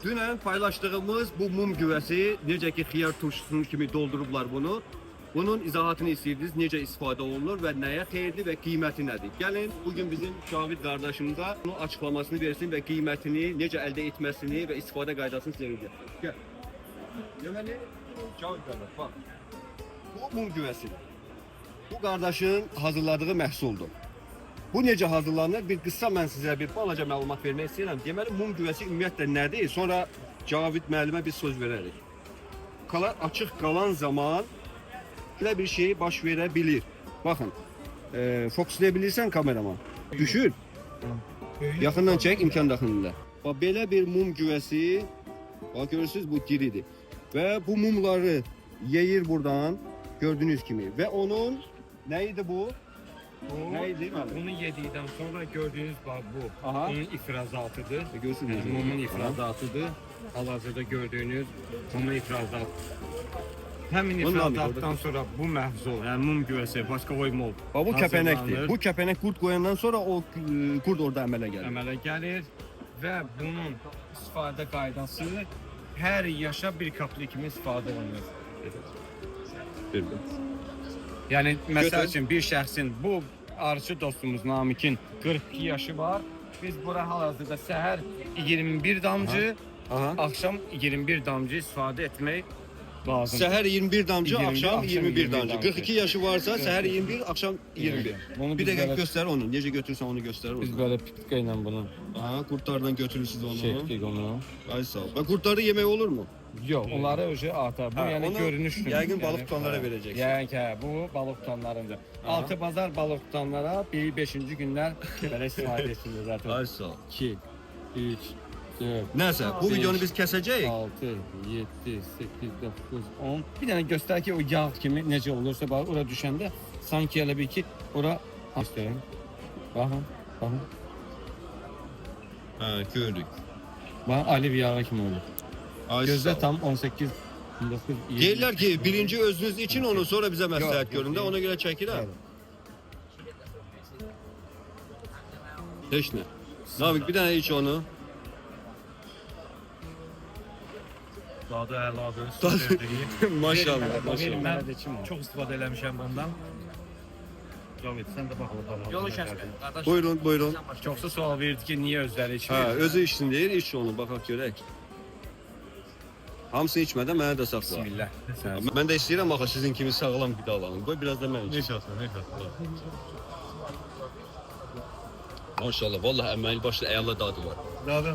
Dünən paylaşdığımız bu mum güvəsi, necə ki xiyar turşusunun kimi doldurublar bunu. Bunun izahatını istəyirdiniz, necə istifadə olunur və nəyə xeyirli və qiyməti nədir? Gəlin, bugün bizim Cavid qardaşımıza bunu açıqlamasını versin və qiymətini, necə əldə etməsini və istifadə qaydasını sizə verəcək. Gəl. Deməli, Cavid qardaş, bax. Bu mum güvəsi. Bu qardaşın hazırladığı məhsuldur. Bu necə hazırlanır? Bir qısa mən sizə bir balaca məlumat vermək istəyirəm. Deməli, mum güvəsi ümumiyyətlə nədir? Sonra Cavid müəllimə bir söz verərik. Açıq qalan zaman belə bir şey baş verə bilir. Baxın, fokuslaya bilirsən kameraman. Düşür. Yaxından çək, imkan daxilində. Bax, belə bir mum güvəsi, bax görürsünüz bu diridir. Və bu mumları yeyir buradan, gördüyünüz kimi. Və onun nə idi bu? Neydi? Bunu yedikten sonra gördüğünüz bak bu. Aha. Bunun ifrazatıdır. Görürsünüz. Mumun ifrazatıdır. Hal-hazırda gördüğünüz mumun ifrazatı. Həmin ifrazatdan sonra bu məhsul, yəni mum güvəsi, başqa qoymol. Bax, bu kəpənəkdir. Bu kəpənək qurd qoyandan sonra o qurd orada əmələ gəlir. Əmələ gəlir və bunun istifadə qaydası hər yaşa bir kaplı kimi istifadə olunur. Yəni məsəl üçün bir şəxsin, bu arıçı dostumuz Namikin 42 yaşı var. Biz bura hal-hazırda səhər 21 damcı, axşam 21 damcı istifadə etmək lazım. Səhər 21 damcı, 20, axşam 21 damcı. damcı. 42 yaşı varsa səhər 21, axşam 21. Bunu Bir biz dəqiqə belə- göstər onu. Necə götürürsən onu göstər Biz onu. böyle pitka ilə bunu Aha, qurdlardan götürürsünüz onu. çəkdik onu. Ay sağ ol. Bax, qurdları yemək olur mu? Yox, onları öcə ata. Bu Ha, yəni onu görünüşdür. yəqin balıq tutanlara verəcəksən. Yəni ki, bu balıq tutanlarındır. Altı bazar balıq tutanlara 5-ci günlər belə istifadə etsinlər zaten. Ay sağ ol. 2 3 4 Nəsə, bu videonu biz kəsəcəyik. 6 7 8 9 10. Bir dənə göstər ki, o yağ kimi necə olursa bax ora düşəndə sanki elə bir ki, ora göstərin. Baxın, baxın. Hə, gördük. Bax oliv yağı kimi olur. Ay sağ Gözdə ol. tam 18 19 20. Deyirlər ki, birinci özünüz için onu sonra bizə məsləhət Yox, görün də, ona görə çəkirəm. Heç nə. Navik, bir dənə iç onu. Dadı əladır. Maşallah, Verin maşallah. mənə də kim o? Çox istifadə eləmişəm bundan. Cavid, sən də bax orada. Yolu kəsmə, qardaş. Buyurun, buyurun. Çoxsu sual verdi ki, niyə özləri içmir? Hə, özü içsin deyir, iç onu, baxaq görək. Hamısını içmədən mənə də saxla. Bismillah. Mən də istəyirəm axı sizin kimi sağlam qidalanım. Qoy biraz da mən içim. Neçəsən, neçəsən. Maşallah, vallahi əməli başlı əla dadı var. Daha da